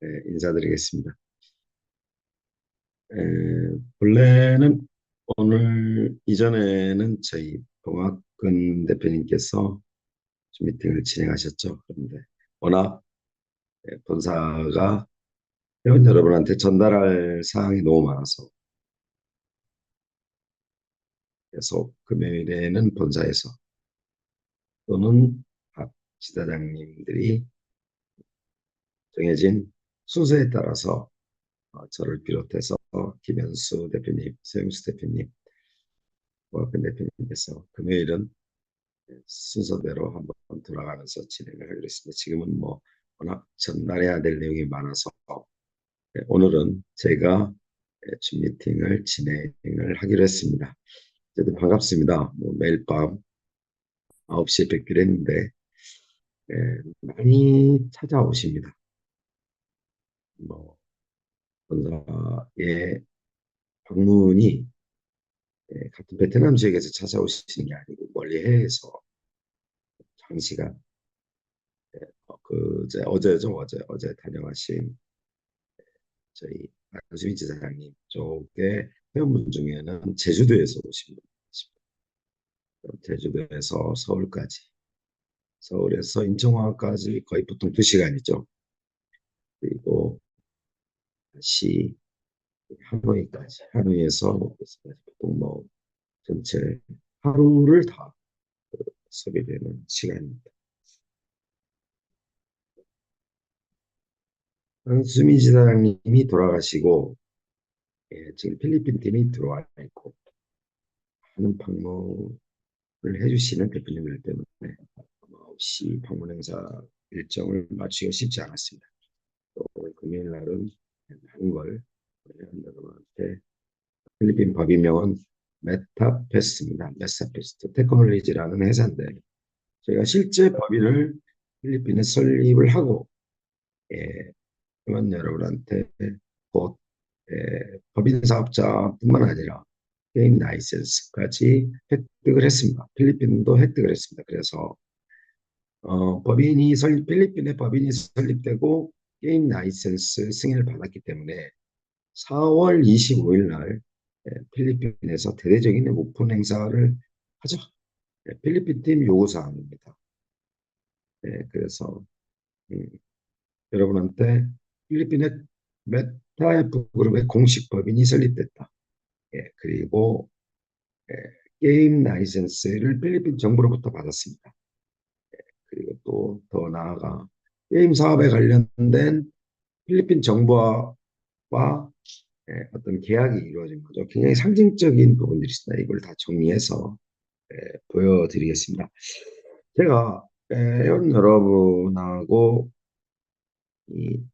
인사드리겠습니다. 본래는 오늘 이전에는 저희 동학근 대표님께서 좀 미팅을 진행하셨죠. 그런데 워낙 본사가 회원 여러분한테 전달할 사항이 너무 많아서 계속 금요일에는 본사에서 또는 각 지사장님들이 정해진 순서에 따라서 저를 비롯해서 김현수 대표님, 서영수 대표님, 동학근 대표님께서 금요일은 순서대로 한번 돌아가면서 진행을 하기로 했습니다. 지금은 뭐 워낙 전달해야 될 내용이 많아서 오늘은 제가 줌 미팅을 진행을 하기로 했습니다. 어쨌든 반갑습니다. 뭐 매일 밤 9시에 뵙기로 했는데 많이 찾아오십니다. 뭐 본사의 방문이 같은 베트남 지역에서 찾아오시는 게 아니고 멀리 해외에서 장시간 어제 다녀가신 저희 안수민 지사장님 쪽에 회원분 중에는 제주도에서 오신 분 계십니다. 제주도에서 서울까지, 서울에서 인천공항까지 거의 보통 2시간이죠. 그리고 다시 하노이까지, 하노이에서 보통 뭐 전체 하루를 다 소비되는 시간입니다. 안수민 지사장님이 돌아가시고 지금 필리핀 팀이 들어와 있고 하는 방문을 해주시는 대표님들 때문에 9시 방문 행사 일정을 맞추기가 쉽지 않았습니다. 또 오늘 금요일 날은 많은 걸 여러분한테 필리핀 법인명은 메타페스트입니다. 메타페스트 테크놀로지라는 회사인데 저희가 실제 법인을 필리핀에 설립을 하고 회원 여러분한테 곧 법인 사업자뿐만 아니라 게임 라이센스까지 획득을 했습니다. 필리핀도 획득을 했습니다. 그래서 필리핀의 법인이 설립되고 게임 라이센스 승인을 받았기 때문에 4월 25일 날 필리핀에서 대대적인 오픈 행사를 하죠. 필리핀 팀 요구사항입니다. 그래서 음, 여러분한테 필리핀의 메타F 그룹의 공식 법인이 설립됐다. 그리고 예, 게임 라이센스를 필리핀 정부로부터 받았습니다. 그리고 또 더 나아가 게임 사업에 관련된 필리핀 정부와 어떤 계약이 이루어진 거죠. 굉장히 상징적인 부분들이 있습니다. 이걸 다 정리해서 보여드리겠습니다. 제가 회원 여러분하고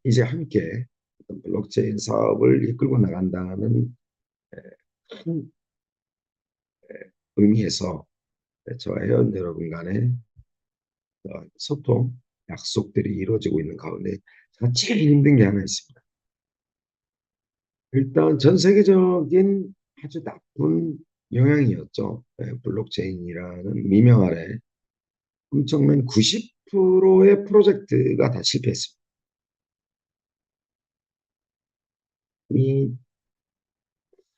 이제 함께 어떤 블록체인 사업을 이끌고 나간다는 큰 의미에서 저와 회원 여러분 간의 소통, 약속들이 이루어지고 있는 가운데 제가 제일 힘든 게 하나 있습니다. 일단 전 세계적인 아주 나쁜 영향이었죠. 블록체인이라는 미명 아래 엄청난 90%의 프로젝트가 다 실패했습니다. 이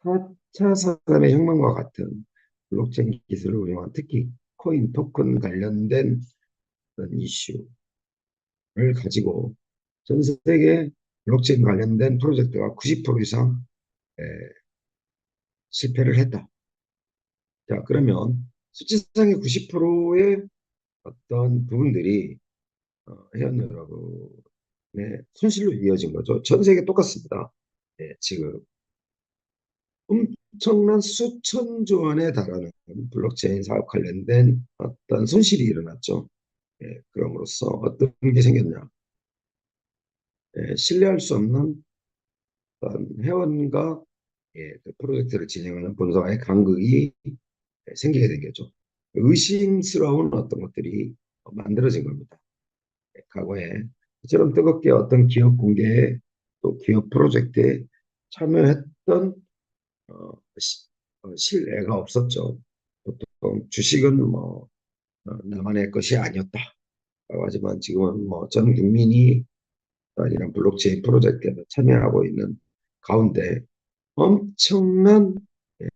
4차 산업의 혁명과 같은 블록체인 기술을 운영한 특히 코인, 토큰 관련된 이슈를 가지고 전 세계 블록체인 관련된 프로젝트가 90% 이상 실패를 했다. 자, 그러면 수치상의 90%의 어떤 부분들이 회원 여러분의 손실로 이어진 거죠. 전 세계 똑같습니다. 지금 엄청난 수천조 원에 달하는 블록체인 사업 관련된 어떤 손실이 일어났죠. 그럼으로써 어떤 게 생겼냐. 신뢰할 수 없는 회원과 그 프로젝트를 진행하는 본사와의 간극이 생기게 된 거죠. 의심스러운 어떤 것들이 만들어진 겁니다. 과거에 이처럼 뜨겁게 어떤 기업 공개에 또 기업 프로젝트에 참여했던 신뢰가 없었죠. 보통 주식은 뭐 나만의 것이 아니었다. 하지만 지금은 뭐 전 국민이 이런 블록체인 프로젝트에 참여하고 있는 가운데 엄청난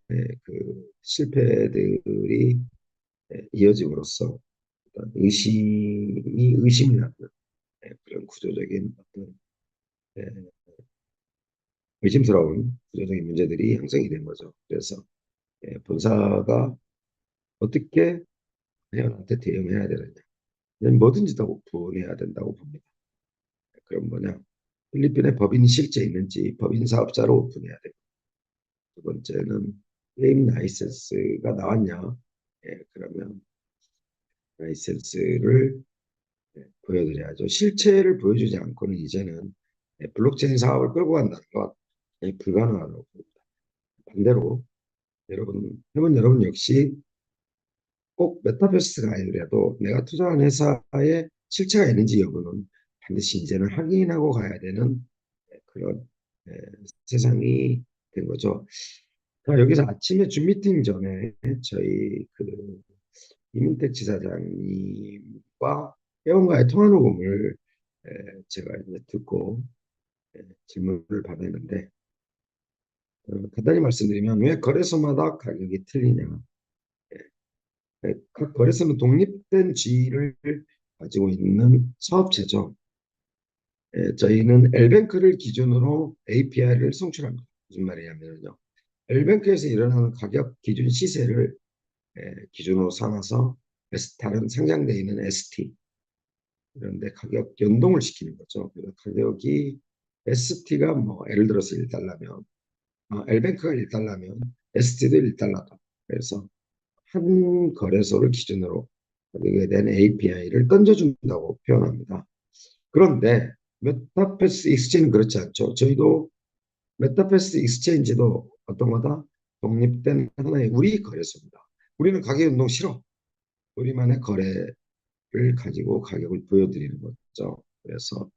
그 실패들이 이어짐으로써 어떤 의심이 의심을 낳는 그런 구조적인 어떤 예, 의심스러운 구조적인 문제들이 형성이 된 거죠. 그래서 본사가 어떻게 회원한테 대응해야 되느냐. 뭐든지 다 오픈해야 된다고 봅니다. 그럼 뭐냐? 필리핀에 법인이 실제 있는지 법인 사업자로 오픈해야 되고, 두 번째는 게임 라이센스가 나왔냐? 그러면 라이센스를 보여드려야죠. 실체를 보여주지 않고는 이제는 블록체인 사업을 끌고 간다는 건 불가능하다고 봅니다. 반대로 여러분 역시 꼭 메타버스가 아니더라도 내가 투자한 회사에 실체가 있는지 여부는 반드시 이제는 확인하고 가야 되는 그런 세상이 된 거죠. 자, 여기서 아침에 줌 미팅 전에 저희 그 이민택 지사장님과 회원과의 통화 녹음을 제가 이제 듣고 질문을 받았는데 간단히 말씀드리면 왜 거래소마다 가격이 틀리냐? 각 거래소는 독립된 지위를 가지고 있는 사업체죠. 저희는 엘뱅크를 기준으로 API를 송출합니다. 무슨 말이냐면요. 엘뱅크에서 일어나는 가격 기준 시세를 기준으로 삼아서 다른 상장되어 있는 ST 그런데 가격 연동을 시키는 거죠. 그래서 가격이 ST가 뭐 예를 들어서 1달러면 엘뱅크가 1달러면 ST도 1달러다. 그래서 한 거래소를 기준으로 가격에 대한 API를 던져준다고 표현합니다. 그런데 메타버스 익스체인지는 그렇지 않죠. 저희도 메타버스 익스체인지도 어떤 거다? 독립된 하나의 우리 거래소입니다. 우리는 가격 연동 싫어. 우리만의 거래를 가지고 가격을 보여드리는 거죠. 그래서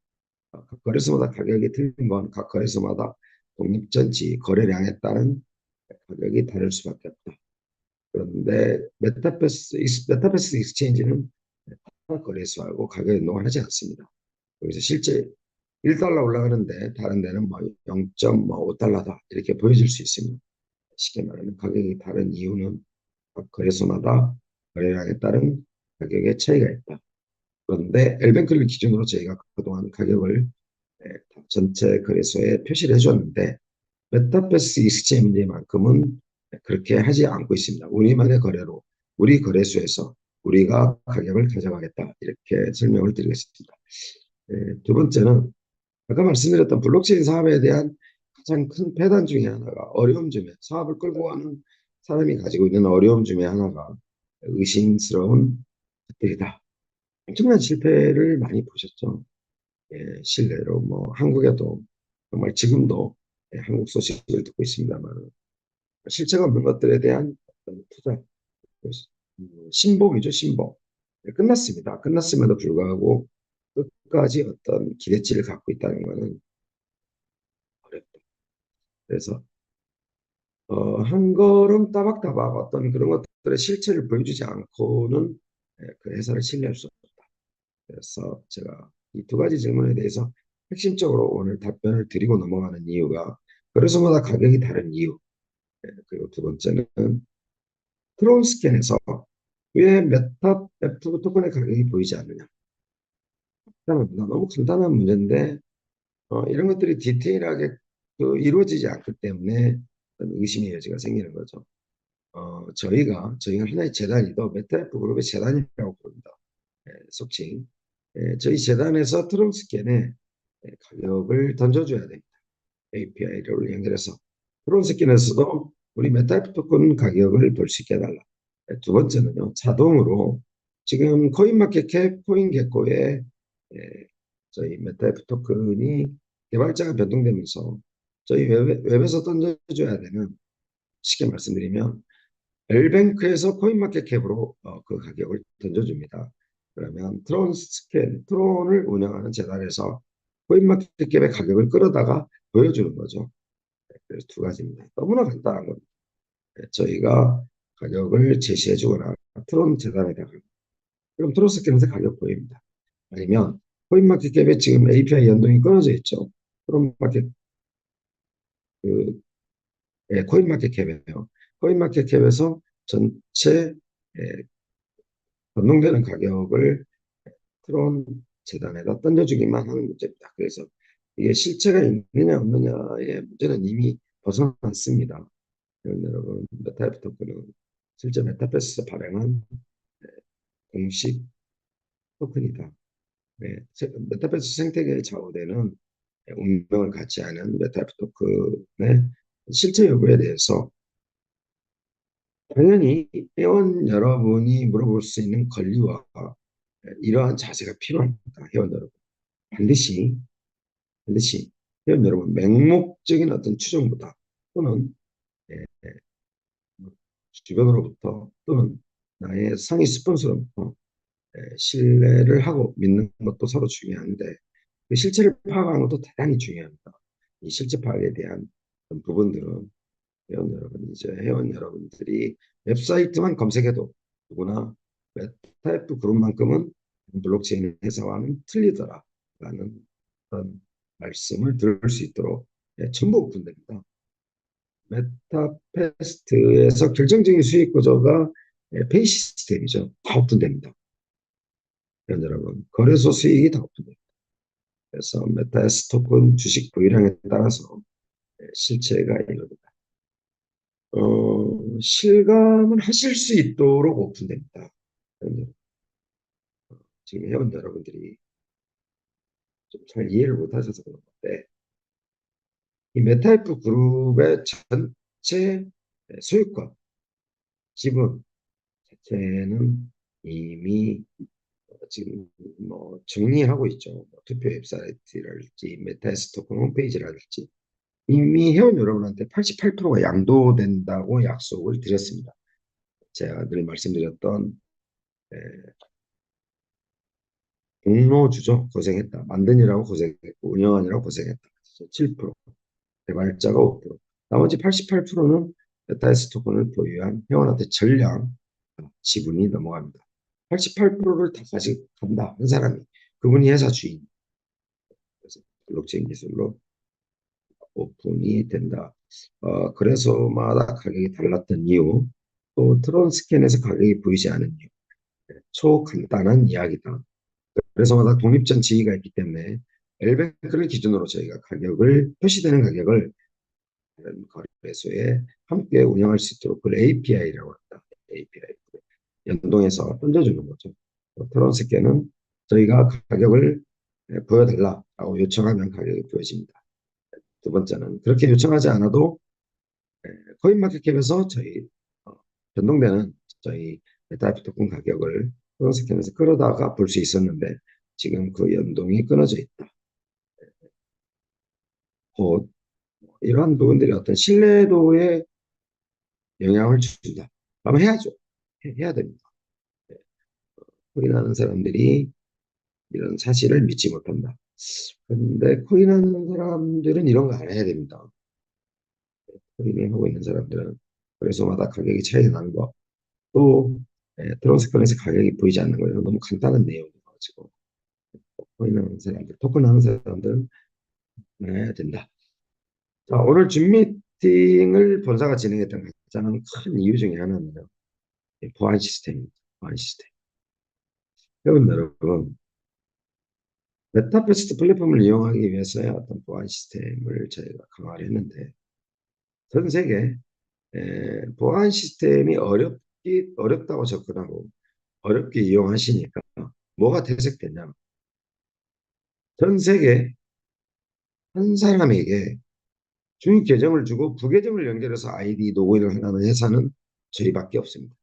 각 거래소마다 가격이 틀린 건 각 거래소마다 독립전지 거래량에 따른 가격이 다를 수밖에 없다. 그런데 메타버스 익스체인지는 거래소하고 가격 연동을 하지 않습니다. 여기서 실제 1달러 올라가는데 다른 데는 뭐 0.5달러다 이렇게 보여줄 수 있습니다. 쉽게 말하면 가격이 다른 이유는 각 거래소마다 거래량에 따른 가격의 차이가 있다. 그런데 엘뱅크를 기준으로 저희가 그동안 가격을 전체 거래소에 표시를 해줬는데 메타버스 익스체인지만큼은 그렇게 하지 않고 있습니다. 우리만의 거래로 우리 거래소에서 우리가 가격을 가져가겠다 이렇게 설명을 드리겠습니다. 두 번째는 아까 말씀드렸던 블록체인 사업에 대한 가장 큰 폐단 중에 하나가 어려움 중에 사업을 끌고 가는 사람이 가지고 있는 어려움 중에 하나가 의심스러운 것들이다. 엄청난 실패를 많이 보셨죠. 실례로 뭐 한국에도 정말 지금도 한국 소식을 듣고 있습니다만 실체가 없는 것들에 대한 어떤 투자, 신봉이죠, 신봉. 끝났습니다. 끝났음에도 불구하고 끝까지 어떤 기대치를 갖고 있다는 것은 어렵다. 그래서 한 걸음 따박따박 어떤 그런 것들의 실체를 보여주지 않고는 그 회사를 신뢰할 수 없다. 그래서 제가 이 두 가지 질문에 대해서 핵심적으로 오늘 답변을 드리고 넘어가는 이유가 거래소마다 가격이 다른 이유, 그리고 두 번째는 트론 스캔에서 왜 메타 F 토큰의 가격이 보이지 않느냐. 너무 간단한 문제인데 이런 것들이 디테일하게 이루어지지 않기 때문에 의심의 여지가 생기는 거죠. 저희가 하나의 재단이도 메타F 그룹의 재단이라고 부릅니다. 속칭. 저희 재단에서 트론스캔에 가격을 던져줘야 됩니다. API를 연결해서 트론스캔에서도 우리 메타F 토큰 가격을 볼 수 있게 해달라. 두 번째는요, 자동으로 지금 코인마켓캡, 코인게코에 저희 메타F 토큰이 개발자가 변동되면서 저희 웹에서 던져줘야 되는 쉽게 말씀드리면 엘뱅크에서 코인마켓캡으로 그 가격을 던져줍니다. 그러면 트론을 운영하는 재단에서 코인마켓캡의 가격을 끌어다가 보여주는 거죠. 그래서 두 가지입니다. 너무나 간단한 겁니다. 저희가 가격을 제시해 주거나 트론 재단에다가 그럼 트론스캔에서 가격 보입니다. 아니면 코인마켓캡에 지금 API 연동이 끊어져 있죠. 코인마켓, 그, 예, 코인마켓캡이에요. 코인마켓캡에서 전체 예, 변동되는 가격을 트론 재단에다 던져주기만 하는 문제입니다. 그래서 이게 실체가 있느냐 없느냐의 문제는 이미 벗어났습니다. 여러분, 메타이프 토큰은 실제 메타버스에서 발행한 공식 토큰이다. 네, 메타버스 생태계에 좌우되는 운명을 갖지 않은 메타이프 토큰의 실체 여부에 대해서 당연히 회원 여러분이 물어볼 수 있는 권리와 이러한 자세가 필요합니다. 회원 여러분. 반드시, 반드시 회원 여러분 맹목적인 어떤 추정보다 또는 예, 주변으로부터 또는 나의 상위 스폰서로부터 신뢰를 하고 믿는 것도 서로 중요한데 그 실체를 파악하는 것도 대단히 중요합니다. 이 실체 파악에 대한 부분들은 회원 여러분들이 웹사이트만 검색해도 누구나 메타F 그룹만큼은 블록체인 회사와는 틀리더라라는 그런 말씀을 들을 수 있도록 첨부 오픈됩니다. 메타페스트에서 결정적인 수익 구조가 페이 시스템이죠. 다 오픈됩니다. 여러분, 거래소 수익이 다 오픈됩니다. 그래서 메타스 토큰 주식 보유량에 따라서 실체가 이루어집니다. 실감을 하실 수 있도록 오픈됩니다. 지금 회원 여러분들이 좀 잘 이해를 못하셔서 그런 건데 이 메타이프 그룹의 전체 소유권, 지분 자체는 이미 지금 뭐 정리하고 있죠. 뭐 투표 웹사이트랄지 메타스 토큰 홈페이지랄지 이미 회원 여러분한테 88%가 양도된다고 약속을 드렸습니다. 제가 늘 말씀드렸던 공로주죠. 고생했다. 만드느라고 고생했고 운영하느라고 고생했다. 7%, 개발자가 5%, 나머지 88%는 메타에스 토큰을 보유한 회원한테 전량 지분이 넘어갑니다. 88%를 다 가져간다. 한 사람이. 그분이 회사 주인. 그래서 블록체인 기술로 오픈이 된다. 그래서마다 가격이 달랐던 이유, 또 트론 스캔에서 가격이 보이지 않은 이유. 초간단한 이야기다. 그래서마다 독립전 지위가 있기 때문에 엘베크를 기준으로 저희가 가격을 표시되는 가격을 다른 거래소에 함께 운영할 수 있도록 그걸 API라고 합니다. API 연동해서 던져주는 거죠. 트론스께는 저희가 가격을 보여달라고 요청하면 가격이 보여집니다. 두 번째는 그렇게 요청하지 않아도 코인마켓캡에서 저희 변동되는 저희 메타이프 토큰 가격을 트론스캔에서 끌어다가 볼 수 있었는데 지금 그 연동이 끊어져 있다. 곧 이러한 부분들이 어떤 신뢰도에 영향을 준다. 그러면 해야죠. 해야 됩니다. 코인하는 사람들이 이런 사실을 믿지 못한다. 그런데 코인하는 사람들은 이런 거 안 해야 됩니다. 코인을 하고 있는 사람들은 그래서마다 가격이 차이 나는 거, 또 트론스권에서 가격이 보이지 않는 거예요. 너무 간단한 내용이어가지고 코인하는 사람들, 토큰하는 사람들은 해야 된다. 자, 오늘 줌 미팅을 본사가 진행했던 가장 큰 이유 중에 하나는요. 보안 시스템입니다. 보안 시스템. 여러분, 메타버스 플랫폼을 이용하기 위해서의 어떤 보안 시스템을 저희가 강화를 했는데 전 세계 보안 시스템이 어렵다고 접근하고 어렵게 이용하시니까 뭐가 퇴색되냐? 전 세계 한 사람에게 중립 계정을 주고 부계정을 연결해서 아이디 로그인을 하는 회사는 저희밖에 없습니다.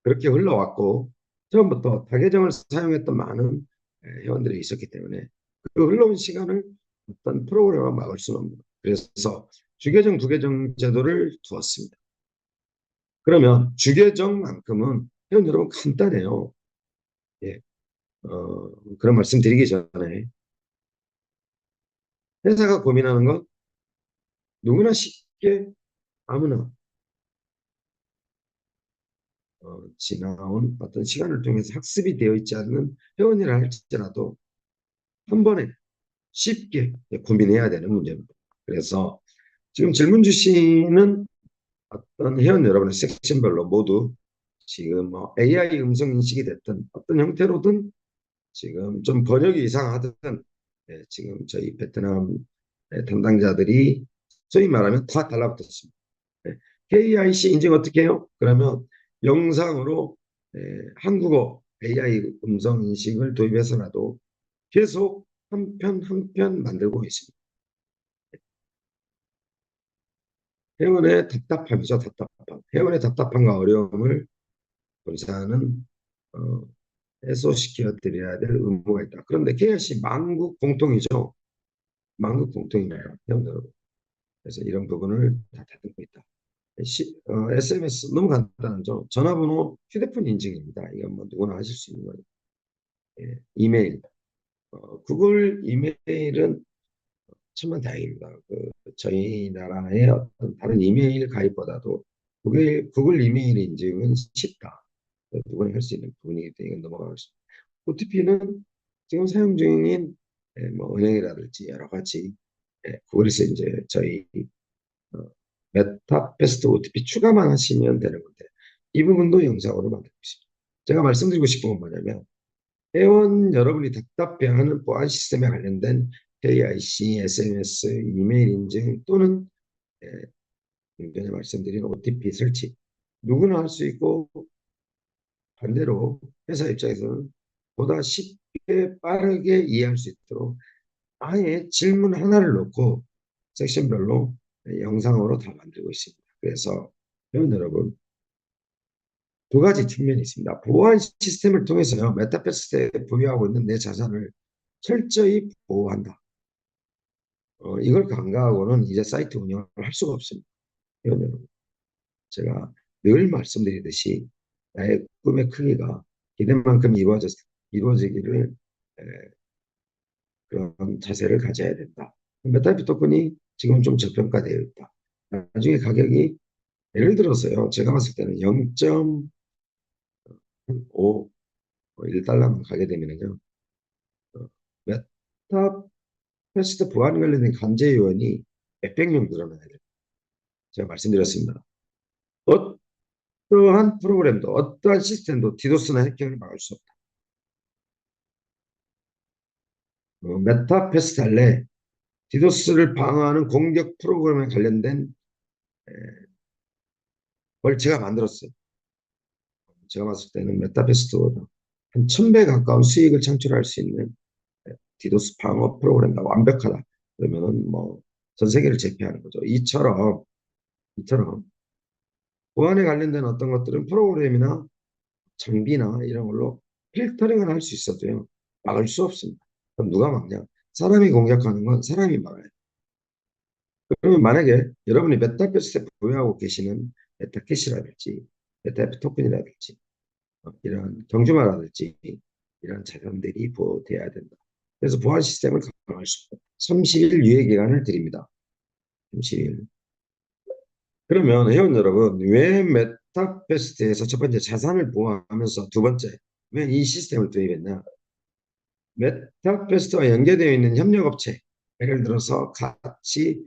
그렇게 흘러왔고 처음부터 다계정을 사용했던 많은 회원들이 있었기 때문에 그 흘러온 시간을 어떤 프로그램을 막을 수는 없습니다. 그래서 주계정, 부계정 제도를 두었습니다. 그러면 주계정만큼은 회원 여러분 간단해요. 예, 그런 말씀 드리기 전에 회사가 고민하는 건 누구나 쉽게 아무나 지나온 어떤 시간을 통해서 학습이 되어 있지 않는 회원이라 할지라도 한 번에 쉽게 고민해야 되는 문제입니다. 그래서 지금 질문 주시는 어떤 회원 여러분의 섹션별로 모두 지금 뭐 AI 음성 인식이 됐든 어떤 형태로든 지금 좀 번역이 이상하든 지금 저희 베트남 담당자들이 소위 말하면 다 달라붙었습니다. KIC 인증 어떻게 해요? 그러면 영상으로 한국어 AI 음성 인식을 도입해서라도 계속 한 편 한 편 만들고 있습니다. 회원의 답답함이죠, 답답함. 회원의 답답함과 어려움을 본사는 어, 해소시켜 드려야 될 의무가 있다. 그런데 KIC 만국 공통이죠. 만국 공통입니다. 회원 여러분. 그래서 이런 부분을 다 다듬고 있다. SMS 너무 간단하죠. 전화번호, 휴대폰 인증입니다. 이건 뭐 누구나 하실 수 있는 거예요. 이메일, 구글 이메일은 천만다행입니다. 저희 나라의 어떤 다른 이메일 가입보다도 구글 이메일 인증은 쉽다. 누구나 할 수 있는 부분이기 때문에 넘어가겠습니다. OTP는 지금 사용 중인 뭐 은행이라든지 여러 가지 구글에서 이제 저희 어, 메타패스트 OTP 추가만 하시면 되는 건데 이 부분도 영상으로 만들고 있습니다. 제가 말씀드리고 싶은 건 뭐냐면 회원 여러분이 답답해하는 보안 시스템에 관련된 KIC, SMS, 이메일 인증 또는 전에 말씀드린 OTP 설치 누구나 할 수 있고 반대로 회사 입장에서는 보다 쉽게 빠르게 이해할 수 있도록 아예 질문 하나를 놓고 섹션별로 영상으로 다 만들고 있습니다. 그래서 회원 여러분 두 가지 측면이 있습니다. 보안 시스템을 통해서요. 메타패스트에 보유하고 있는 내 자산을 철저히 보호한다. 이걸 간과하고는 이제 사이트 운영을 할 수가 없습니다. 회원 여러분. 제가 늘 말씀드리듯이 나의 꿈의 크기가 기대만큼 이루어지기를 그런 자세를 가져야 된다. 메타비 토큰이 지금 좀 저평가되어 있다. 나중에 가격이 예를 들어서요. 제가 봤을 때는 0.5 1달러만 가게 되면요. 메타패스트 보안 관련된 강제 요원이 몇백 명 늘어나야 돼요. 제가 말씀드렸습니다. 어떠한 프로그램도 어떠한 시스템도 디도스나 해킹을 막을 수 없다. 메타패스트 할래 디도스를 방어하는 공격 프로그램에 관련된 걸 제가 만들었어요. 제가 봤을 때는 메타패스트보다 한 1000배 가까운 수익을 창출할 수 있는 디도스 방어 프로그램이 완벽하다. 그러면은 뭐 전 세계를 제패하는 거죠. 이처럼 보안에 관련된 어떤 것들은 프로그램이나 장비나 이런 걸로 필터링을 할 수 있어도요. 막을 수 없습니다. 그럼 누가 막냐? 사람이 공격하는 건 사람이 막아요. 그러면 만약에 여러분이 메타버스에 보유하고 계시는 메타캐시라든지 메타 토큰이라든지 이런 경주마라든지 이런 자산들이 보호돼야 된다. 그래서 보안 시스템을 강화할 수 있다. 30일 유예 기간을 드립니다. 30일. 그러면 회원 여러분, 왜 메타베스트에서 첫 번째 자산을 보호하면서 두 번째, 왜 이 시스템을 도입했냐? 메타베스트와 연계되어 있는 협력업체, 예를 들어서 같이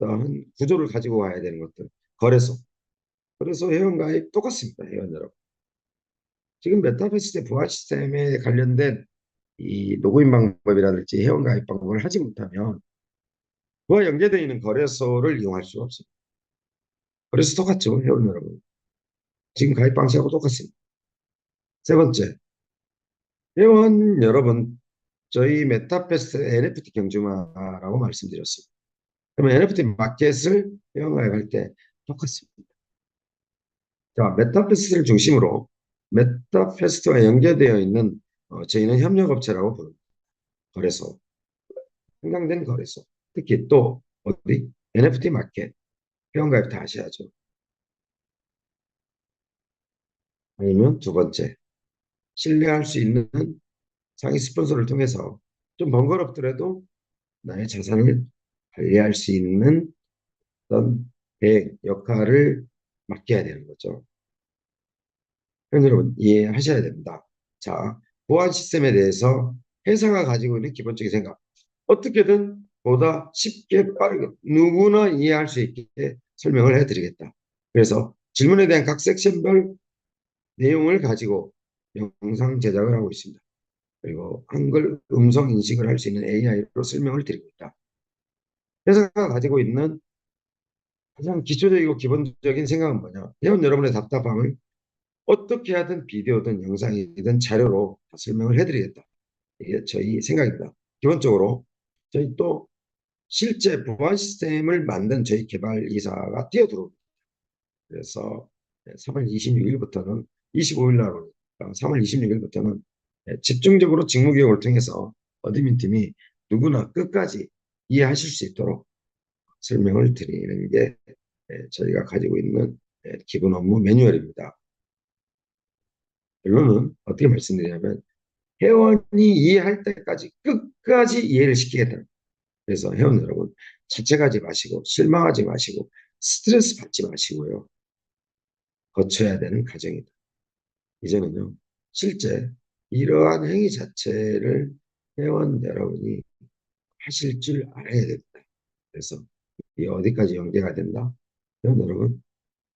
어떤 구조를 가지고 와야 되는 것들, 거래소. 그래서 회원가입 똑같습니다, 회원 여러분. 지금 메타베스트 보안 시스템에 관련된 이 로그인 방법이라든지 회원가입 방법을 하지 못하면 그와 연계되어 있는 거래소를 이용할 수가 없습니다. 그래서 똑같죠, 회원 여러분. 지금 가입 방식하고 똑같습니다. 세 번째, 회원 여러분, 저희 메타패스트 NFT 경주마라고 말씀드렸습니다. 그러면 NFT 마켓을 회원 가입할 때 똑같습니다. 자, 메타패스트를 중심으로 메타패스트와 연계되어 있는 저희는 협력업체라고 부릅니다. 거래소, 한강된 거래소. 특히 또 어디? NFT 마켓, 회원 가입 다 하셔야죠. 아니면 두 번째, 신뢰할 수 있는 상위 스폰서를 통해서 좀 번거롭더라도 나의 자산을 관리할 수 있는 어떤 계획, 역할을 맡겨야 되는 거죠. 여러분 이해하셔야 됩니다. 자, 보안 시스템에 대해서 회사가 가지고 있는 기본적인 생각. 어떻게든 보다 쉽게 빠르게 누구나 이해할 수 있게 설명을 해드리겠다. 그래서 질문에 대한 각 섹션별 내용을 가지고 영상 제작을 하고 있습니다. 그리고 한글 음성 인식을 할 수 있는 AI로 설명을 드리고 있다. 회사가 가지고 있는 가장 기초적이고 기본적인 생각은 뭐냐? 회원 여러분의 답답함을 어떻게 하든 비디오든 영상이든 자료로 다 설명을 해드리겠다. 이게 저희 생각입니다. 기본적으로 저희 또 실제 보안 시스템을 만든 저희 개발이사가 뛰어들어옵니다. 그래서 3월 26일부터는 25일 날 3월 26일부터는 집중적으로 직무교육을 통해서 어드민 팀이 누구나 끝까지 이해하실 수 있도록 설명을 드리는 게 저희가 가지고 있는 기본 업무 매뉴얼입니다. 결론은 어떻게 말씀드리냐면 회원이 이해할 때까지 끝까지 이해를 시키겠다. 그래서 회원 여러분 자책하지 마시고 실망하지 마시고 스트레스 받지 마시고요. 거쳐야 되는 과정이다. 이제는요. 실제 이러한 행위 자체를 회원 여러분이 하실 줄 알아야 됩니다. 그래서 이 어디까지 연계가 된다? 회원 여러분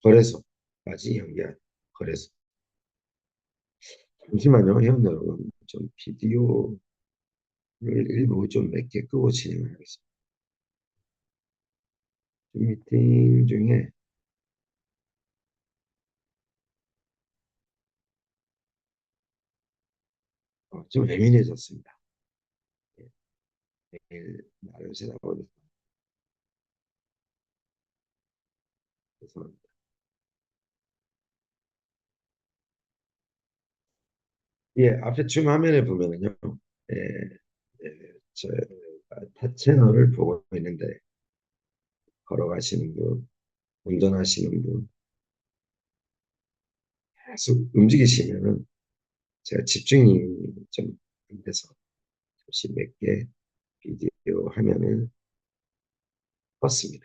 거래소까지 연계가 거래소. 잠시만요. 회원 여러분 좀 비디오를 일부 좀 몇 개 끄고 진행을 하겠습니다. 미팅 중에 좀 예민해졌습니다. 내일 날을 새다보니 죄송합니다. 예, 앞에 줌 화면에 보면은요, 예, 저 타 채널을 보고 있는데 걸어가시는 분, 운전하시는 분 계속 움직이시면은 제가 집중이 좀 안 돼서 잠시 몇 개 비디오 화면을 껐습니다.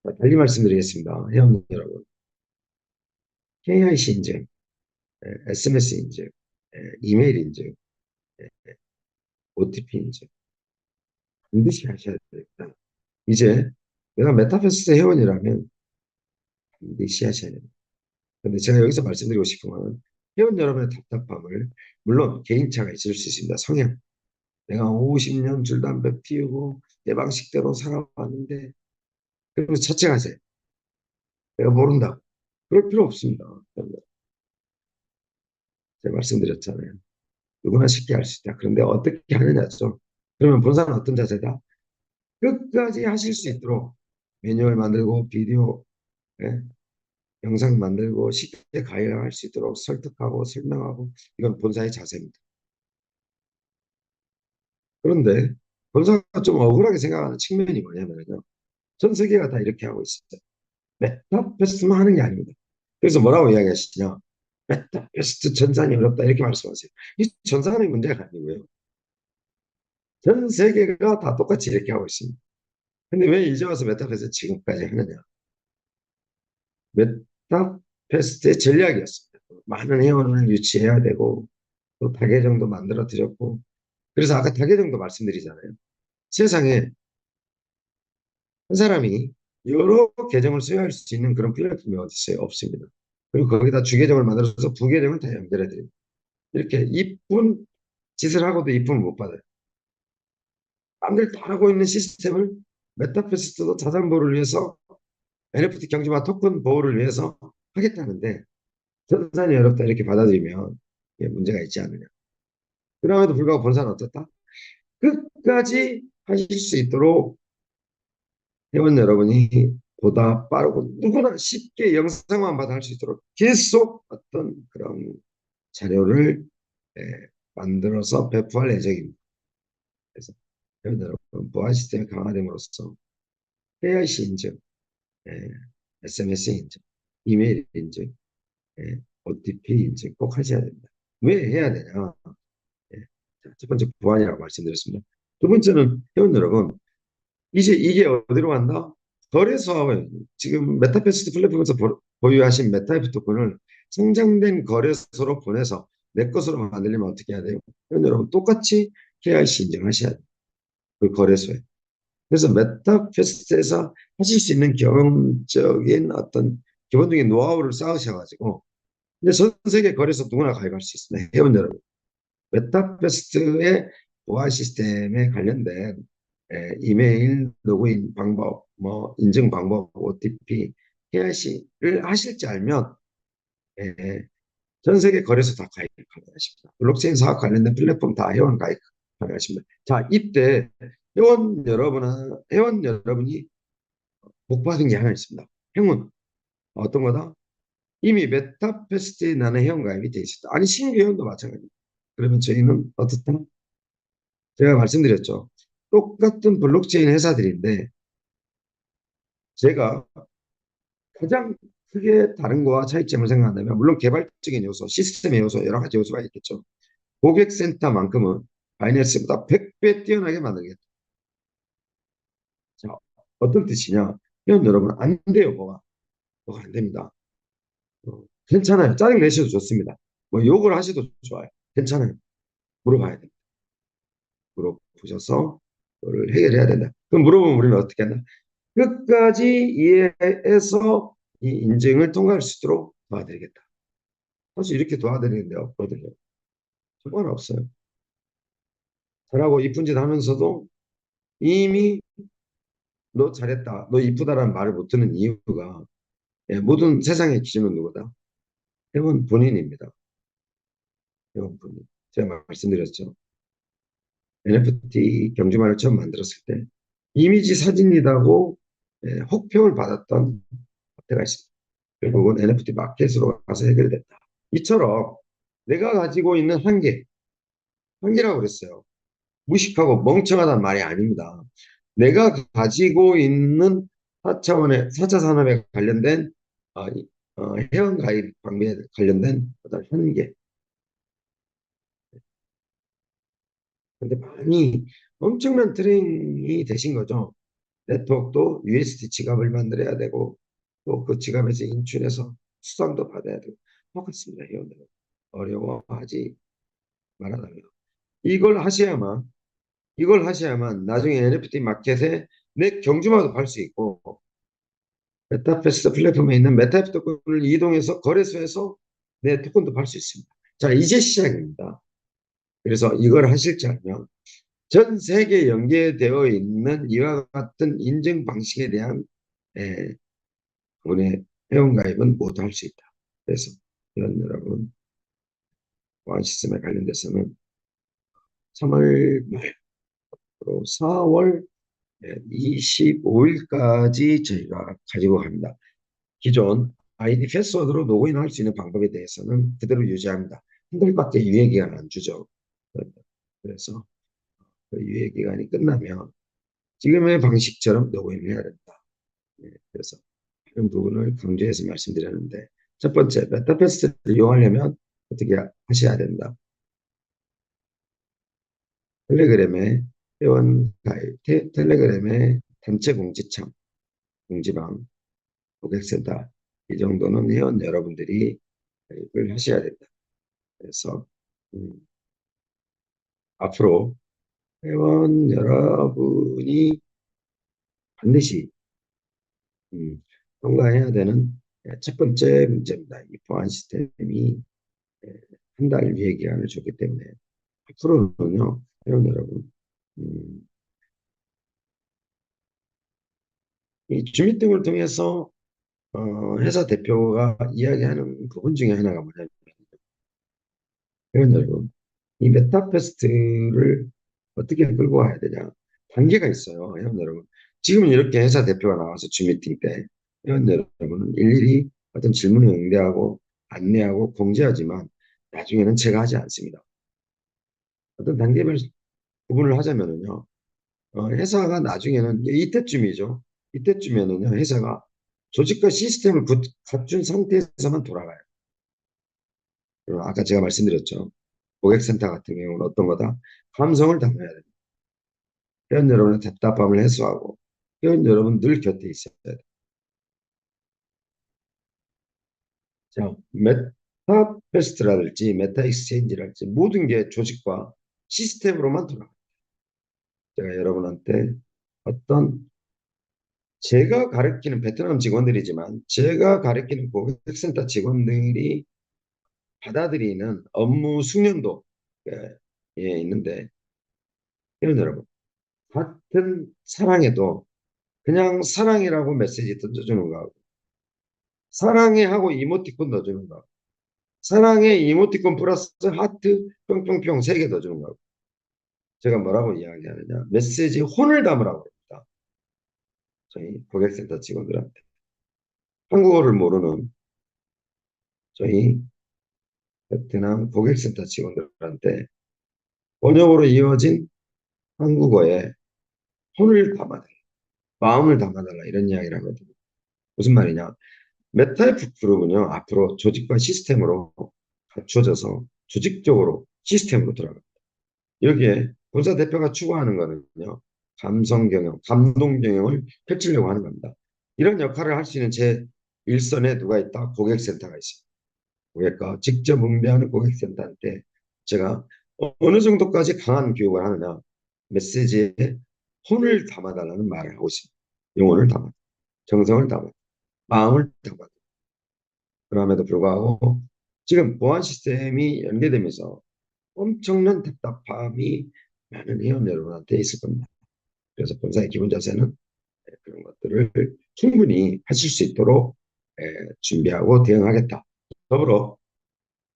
자, 달리 말씀드리겠습니다. 회원 여러분, KIC 인증, SMS 인증, 이메일 인증, OTP 인증 반드시 하셔야 됩니다. 이제 내가 메타버스 회원이라면 반드시 하셔야 됩니다. 근데 제가 여기서 말씀드리고 싶은 거는 회원 여러분의 답답함을 물론 개인차가 있을 수 있습니다. 성향. 내가 50년 줄 담배 피우고 내 방식대로 살아왔는데 그러면 자책하세요. 내가 모른다. 그럴 필요 없습니다. 제가 말씀드렸잖아요. 누구나 쉽게 할 수 있다. 그런데 어떻게 하느냐죠. 그러면 본사는 어떤 자세다? 끝까지 하실 수 있도록 매뉴얼 만들고 비디오, 예, 영상 만들고 쉽게 가해할 수 있도록 설득하고 설명하고 이건 본사의 자세입니다. 그런데 본사가 좀 억울하게 생각하는 측면이 뭐냐면요. 전 세계가 다 이렇게 하고 있어요. 메타버스만 하는 게 아닙니다. 그래서 뭐라고 이야기하시냐. 메타버스 전산이 어렵다 이렇게 말씀하세요. 이 전산의 문제가 아니고요. 전 세계가 다 똑같이 이렇게 하고 있습니다. 근데 왜 이제 와서 메타버스 지금까지 하느냐. 메타버스의 전략이었습니다. 많은 회원을 유치해야 되고 또 다계정도 만들어 드렸고 그래서 아까 다계정도 말씀드리잖아요. 세상에 한 사람이 여러 계정을 소유할 수 있는 그런 플랫폼이 어디 있어요? 없습니다. 그리고 거기다 주계정을 만들어서 부계정을 다 연결해 드립니다. 이렇게 이쁜 짓을 하고도 이쁨을 못 받아요. 남들 다 하고 있는 시스템을 메타버스도 자산 보호를 위해서 NFT 경제와 토큰 보호를 위해서 하겠다는데 전산이 어렵다 이렇게 받아들이면 문제가 있지 않느냐. 그럼에도 불구하고 본사는 어떻다? 끝까지 하실 수 있도록 회원 여러분이 보다 빠르고 누구나 쉽게 영상만 받아 할 수 있도록 계속 어떤 그런 자료를 예, 만들어서 배포할 예정입니다. 그래서 회원 여러분 보안 시스템이 강화됨으로써 KIC 인증, 예, SMS 인증, 이메일 인증, OTP 인증 꼭 하셔야 됩니다. 왜 해야 되냐? 예, 첫 번째 보안이라고 말씀드렸습니다. 두 번째는 회원 여러분 이제 이게 어디로 간다? 거래소하고 지금 메타버스 플랫폼에서 보유하신 메타이프 토큰을 상장된 거래소로 보내서 내 것으로 만들려면 어떻게 해야 돼요? 회원 여러분 똑같이 KYC 인증하셔야 돼요. 그 거래소에. 그래서 메타퀘스트에서 하실 수 있는 경험적인 어떤 기본적인 노하우를 쌓으셔가지고 이제 전 세계 거래소 누구나 가입할 수 있습니다. 회원 여러분. 메타퀘스트의 보안 시스템에 관련된 이메일 로그인 방법, 뭐 인증 방법, OTP, KYC를 하실 줄 알면 전 세계 거래소 다 가입 가능하십니다. 블록체인 사업 관련된 플랫폼 다 회원 가입 가능하십니다. 자, 이때 회원 여러분이 복 받은 게 하나 있습니다. 행운. 어떤 거다? 이미 메타퀘스트에 나는 회원 가입이 돼 있었다. 아니, 신규 회원도 마찬가지입니다. 그러면 저희는 어떻다? 제가 말씀드렸죠. 똑같은 블록체인 회사들인데 제가 가장 크게 다른 거와 차이점을 생각한다면 물론 개발적인 요소, 시스템의 요소, 여러 가지 요소가 있겠죠. 고객센터만큼은 바이낸스보다 100배 뛰어나게 만들겠다. 자, 어떤 뜻이냐? 회원 여러분, 안 돼요, 뭐가 안 됩니다. 괜찮아요. 짜증 내셔도 좋습니다. 뭐 욕을 하셔도 좋아요. 괜찮아요. 물어봐야 됩니다. 물어보셔서 그걸 해결해야 된다. 그럼 물어보면 우리는 어떻게 한다? 끝까지 이해해서 이 인증을 통과할 수 있도록 도와드리겠다. 사실 이렇게 도와드리는 데 없거든요. 정말 없어요. 잘하고 이쁜 짓 하면서도 이미 너 잘했다, 너 이쁘다라는 말을 못 듣는 이유가 모든 세상의 기준은 누구다? 회원 본인입니다. 회원 본인. 제가 말씀드렸죠. NFT 경주마를 처음 만들었을 때 이미지 사진이라고 혹평을 받았던 때가 있습니다. 결국은 NFT 마켓으로 가서 해결됐다. 이처럼 내가 가지고 있는 한계라고 그랬어요. 무식하고 멍청하다는 말이 아닙니다. 내가 가지고 있는 4차 산업에 관련된 어, 회원 가입 방법에 관련된 어떤 한계. 근데 많이 엄청난 트레이닝이 되신 거죠. 네트워크도 USD 지갑을 만들어야 되고 또 그 지갑에서 인출해서 수당도 받아야 되고 똑같습니다. 회원들은 어려워하지 말아달라. 이걸 하셔야만 이걸 하셔야만 나중에 NFT 마켓에 내 경주마도 팔 수 있고 메타버스 플랫폼에 있는 메타버스 토큰을 이동해서 거래소에서 내 토큰도 팔 수 있습니다. 자, 이제 시작입니다. 그래서 이걸 하실 줄 알면 전 세계에 연계되어 있는 이와 같은 인증 방식에 대한 에, 우리 회원가입은 모두 할 수 있다. 그래서 이런 여러분 보안 시스템에 관련돼서는 3월 말로 4월 25일까지 저희가 가지고 갑니다. 기존 아이디 패스워드로 로그인할 수 있는 방법에 대해서는 그대로 유지합니다. 한 달밖에 유예기간 안 주죠. 그래서 그 유예기간이 끝나면 지금의 방식처럼 로그인을 해야 된다. 그래서 이런 부분을 강조해서 말씀드렸는데 첫 번째, 메타패스를 이용하려면 어떻게 하셔야 된다. 텔레그램에 회원 가입, 텔레그램에 단체 공지창, 공지방, 고객센터 이 정도는 회원 여러분들이 가입을 하셔야 된다. 그래서 음, 앞으로 회원 여러분이 반드시 음, 통과해야 되는 첫 번째 문제입니다. 이 보안 시스템이 한 달 유예 기간을 줬기 때문에 앞으로는요, 회원 여러분, 음, 이 주민등을 통해서 회사 대표가 이야기하는 부분 중에 하나가 뭐냐면 회원 여러분, 이 메타퀘스트를 어떻게 끌고 와야 되냐. 단계가 있어요, 회원 여러분. 지금은 이렇게 회사 대표가 나와서 주미팅 때 회원 여러분은 일일이 어떤 질문에 응대하고 안내하고 공지하지만 나중에는 제가 하지 않습니다. 어떤 단계별 구분을 하자면은요, 회사가 나중에는 이때쯤이죠. 이때쯤에는요, 회사가 조직과 시스템을 갖춘 상태에서만 돌아가요. 아까 제가 말씀드렸죠. 고객센터 같은 경우는 어떤 거다? 감성을 담아야 됩니다. 회원 여러분의 답답함을 해소하고 회원 여러분 늘 곁에 있어야 돼요. 자, 메타페스트랄지 메타 익스체인지랄지 모든 게 조직과 시스템으로만 돌아가요. 제가 여러분한테 어떤 제가 가르치는 베트남 직원들이지만 제가 가르치는 고객센터 직원들이 받아들이는 업무 숙련도에 있는데, 여러분, 같은 사랑해도 그냥 사랑이라고 메시지 던져주는 거하고 사랑해 하고 이모티콘 넣어주는 거, 사랑해 이모티콘 플러스 하트 뿅뿅뿅 3개 넣어주는 거하고, 제가 뭐라고 이야기하느냐, 메시지 혼을 담으라고 합니다. 저희 고객센터 직원들한테. 한국어를 모르는 저희 베트남 고객센터 직원들한테 번역으로 이어진 한국어에 혼을 담아달라, 마음을 담아달라, 이런 이야기를 하거든요. 무슨 말이냐? 메타에프 그룹은요, 앞으로 조직과 시스템으로 갖춰져서 조직적으로 시스템으로 들어갑니다. 여기에 본사 대표가 추구하는 거는요, 감성 경영, 감동 경영을 펼치려고 하는 겁니다. 이런 역할을 할 수 있는 제 일선에 누가 있다? 고객센터가 있습니다. 고객과 직접 응대하는 고객센터한테 제가 어느 정도까지 강한 교육을 하느냐, 메시지에 혼을 담아달라는 말을 하고 있습니다. 영혼을 담아, 정성을 담아, 마음을 담아. 그럼에도 불구하고 지금 보안 시스템이 연계되면서 엄청난 답답함이 많은 회원 여러분한테 있을 겁니다. 그래서 본사의 기본 자세는 그런 것들을 충분히 하실 수 있도록 준비하고 대응하겠다. 더불어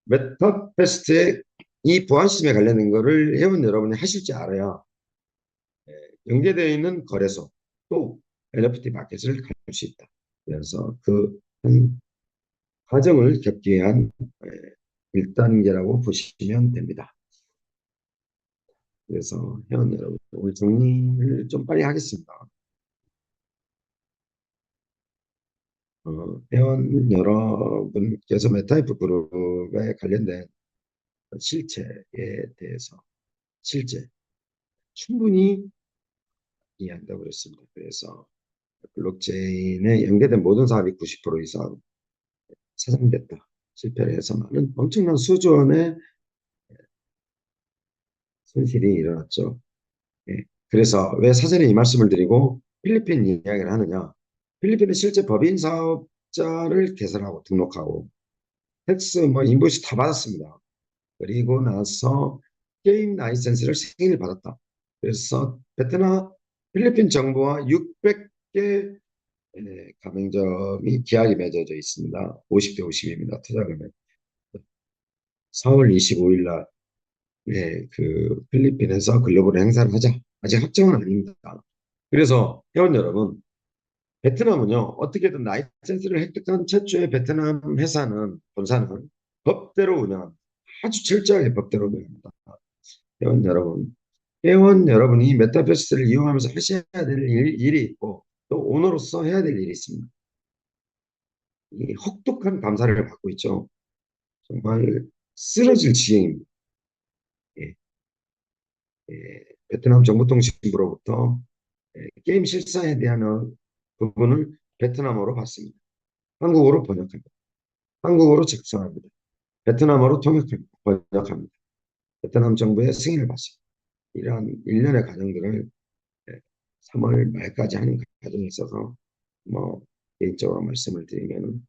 메타페스트의 이 보안 시스템에 관련된 것을 회원 여러분이 하실지 알아야 연계되어 있는 거래소 또 NFT 마켓을 갈 수 있다. 그래서 그 과정을 겪기 위한 1단계라고 보시면 됩니다. 그래서 회원 여러분, 오늘 정리를 좀 빨리 하겠습니다. 회원 여러분께서 메타이프 그룹에 관련된 실체에 대해서 실제 충분히 이해한다고 그랬습니다. 그래서 블록체인에 연계된 모든 사업이 90% 이상 사장됐다, 실패를 해서 많은 엄청난 수준의 손실이 일어났죠. 예. 그래서 왜 사전에 이 말씀을 드리고 필리핀 이야기를 하느냐? 필리핀은 실제 법인 사업자를 개설하고 등록하고 텍스 뭐 인보이스 다 받았습니다. 그리고 나서 게임 라이센스를 승인을 받았다. 그래서 베트남 필리핀 정부와 600개 가맹점이 계약이 맺어져 있습니다. 50대 50입니다. 투자 금액. 4월 25일 날 그 필리핀에서 글로벌 행사를 하자. 아직 확정은 아닙니다. 그래서 회원 여러분, 베트남은요, 어떻게든 라이센스를 획득한 최초의 베트남 회사는, 본사는 법대로 운영합니다. 아주 철저하게 법대로 운영합니다. 회원 여러분, 회원 여러분이 메타버스를 이용하면서 하셔야 될 일이 있고, 또 오너로서 해야 될 일이 있습니다. 이 혹독한 감사를 받고 있죠. 정말 쓰러질 지경입니다. 예, 베트남 정보통신부로부터 게임 실사에 대한 부분을 베트남어로 받습니다. 한국어로 번역합니다. 한국어로 작성합니다. 베트남어로 번역합니다. 베트남 정부의 승인을 받습니다. 이러한 일련의 과정들을 3월 말까지 하는 과정에 있어서 뭐 개인적으로 말씀을 드리면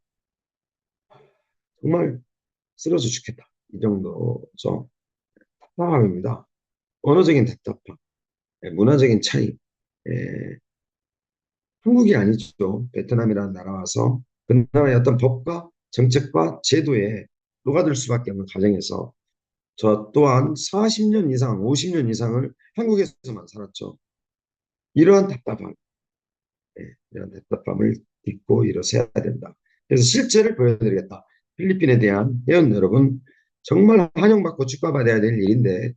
정말 쓰러져 죽겠다. 이 정도죠. 답답함입니다. 언어적인 답답함, 문화적인 차이, 한국이 아니죠. 베트남이라는 나라 와서 그 나라의 어떤 법과 정책과 제도에 녹아들 수밖에 없는 과정에서 저 또한 40년 이상, 50년 이상을 한국에서만 살았죠. 이러한 답답함, 이런 답답함을 딛고 일어서야 된다. 그래서 실체를 보여드리겠다. 필리핀에 대한 회원 여러분, 정말 환영받고 축하받아야 될 일인데,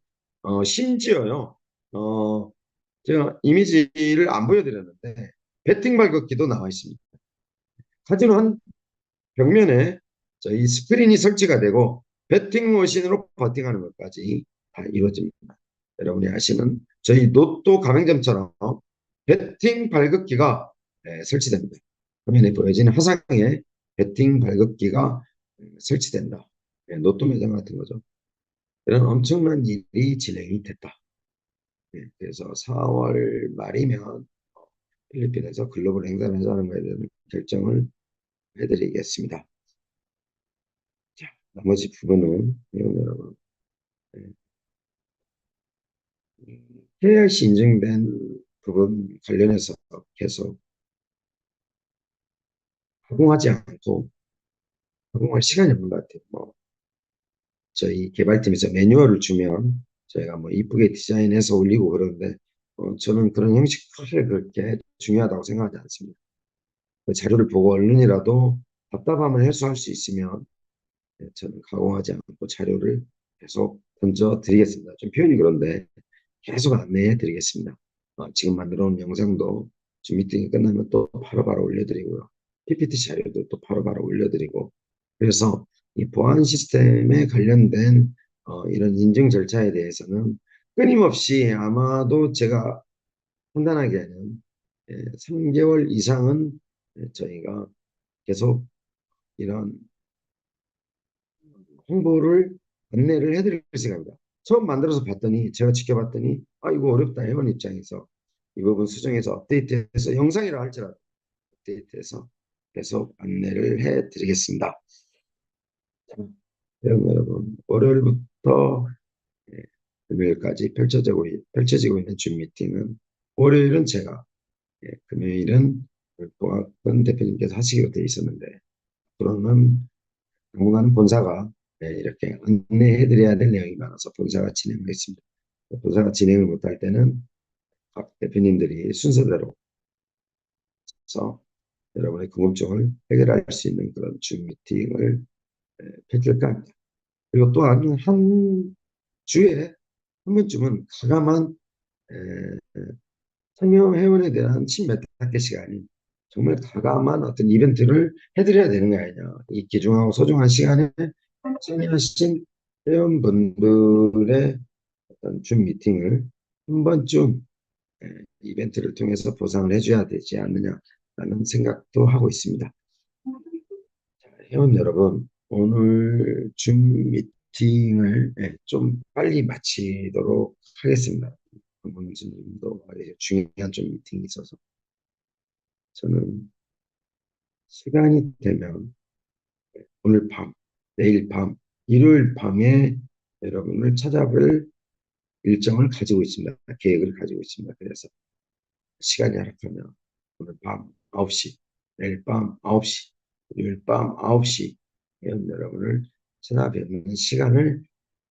심지어요, 제가 이미지를 안 보여드렸는데, 배팅 발급기도 나와 있습니다. 카지노 한 벽면에 저희 스크린이 설치가 되고, 배팅 머신으로 버팅하는 것까지 다 이루어집니다. 여러분이 아시는 저희 로또 가맹점처럼 배팅 발급기가 설치됩니다. 화면에 보여지는 화상에 배팅 발급기가 설치된다. 로또 매장 같은 거죠. 이런 엄청난 일이 진행이 됐다. 그래서 4월 말이면 필리핀에서 글로벌 행사를 하자는 것에 대한 결정을 해드리겠습니다. 자, 나머지 부분은 여러분 KRC 인증된 부분 관련해서 계속 허공하지 않고 허공할 시간이 없는 것 같아요. 뭐 저희 개발팀에서 매뉴얼을 주면 저희가 뭐 이쁘게 디자인해서 올리고 그러는데 저는 그런 형식 크게 그렇게 중요하다고 생각하지 않습니다. 그 자료를 보고 얼른이라도 답답함을 해소할 수 있으면 저는 가공하지 않고 자료를 계속 던져드리겠습니다. 좀 표현이 그런데 계속 안내해 드리겠습니다. 지금 만들어 놓은 영상도 좀 미팅이 끝나면 또 바로바로 올려드리고요. PPT 자료도 또 바로바로 올려드리고 그래서 이 보안 시스템에 관련된 이런 인증 절차에 대해서는 끊임없이 아마도 제가 판단하기에는 3개월 이상은 저희가 계속 이런 홍보를 안내를 해드릴 생각입니다. 처음 만들어서 봤더니 제가 지켜봤더니 이거 어렵다 회원 입장에서 이 부분 수정해서 업데이트해서 영상이라 할지라도 업데이트해서 계속 안내를 해드리겠습니다. 여러분 월요일부터 예, 금요일까지 펼쳐지고 있는 줌 미팅은 월요일은 제가 금요일은 고학번 대표님께서 하시기로 되어 있었는데 앞으로는 당분간은 본사가 이렇게 안내해드려야 될 내용이 많아서 본사가 진행을 했습니다. 본사가 진행을 못할 때는 각 대표님들이 순서대로 해서 여러분의 궁금증을 해결할 수 있는 그런 줌 미팅을 펼칠까 합니다. 그리고 또한 한 주에 한 번쯤은 가감한 참여 회원에 대한 친몇 학개 시간이 정말 가감한 어떤 이벤트를 해드려야 되는 거 아니냐. 이 귀중하고 소중한 시간에 참여하신 회원분들의 어떤 줌 미팅을 한 번쯤 이벤트를 통해서 보상을 해줘야 되지 않느냐라는 생각도 하고 있습니다. 자, 회원 여러분, 오늘 줌 미팅을 좀 빨리 마치도록 하겠습니다. 본부님도 중요한 좀 미팅이 있어서 저는 시간이 되면 오늘 밤, 내일 밤, 일요일 밤에 여러분을 찾아뵐 일정을 가지고 있습니다. 계획을 가지고 있습니다. 그래서 시간이 허락하면 오늘 밤 9시, 내일 밤 9시, 일요일 밤 9시 여러분을 찾아뵙는 시간을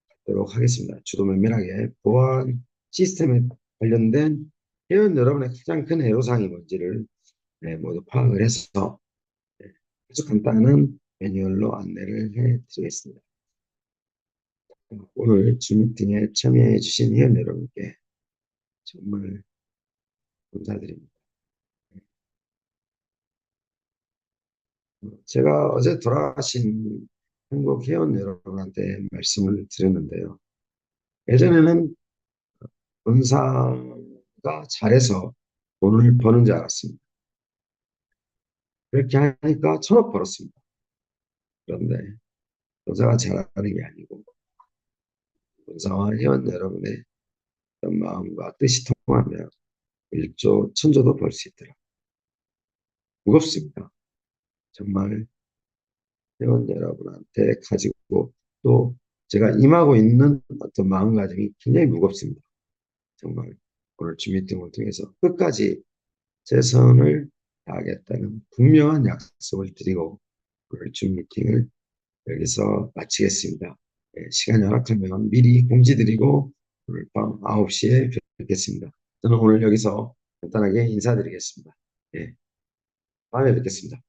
갖도록 하겠습니다. 주도 면밀하게 보안 시스템에 관련된 회원 여러분의 가장 큰 애로사항이 뭔지를 모두 파악을 해서 아주 간단한 매뉴얼로 안내를 해드리겠습니다. 오늘 줌 미팅에 참여해 주신 회원 여러분께 정말 감사드립니다. 제가 어제 돌아가신 한국 회원 여러분한테 말씀을 드렸는데요. 예전에는 본사가 잘해서 돈을 버는 줄 알았습니다. 그렇게 하니까 1,000억 벌었습니다. 그런데 본사가 잘하는 게 아니고 본사와 회원 여러분의 어떤 마음과 뜻이 통하면 1조, 1,000조도 벌 수 있더라. 무겁습니다. 정말 회원 여러분한테 가지고 또 제가 임하고 있는 어떤 마음가짐이 굉장히 무겁습니다. 정말 오늘 줌 미팅을 통해서 끝까지 최선을 다하겠다는 분명한 약속을 드리고 오늘 줌 미팅을 여기서 마치겠습니다. 시간이 허락하면 미리 공지드리고 오늘 밤 9시에 뵙겠습니다. 저는 오늘 여기서 간단하게 인사드리겠습니다. 다음에 뵙겠습니다.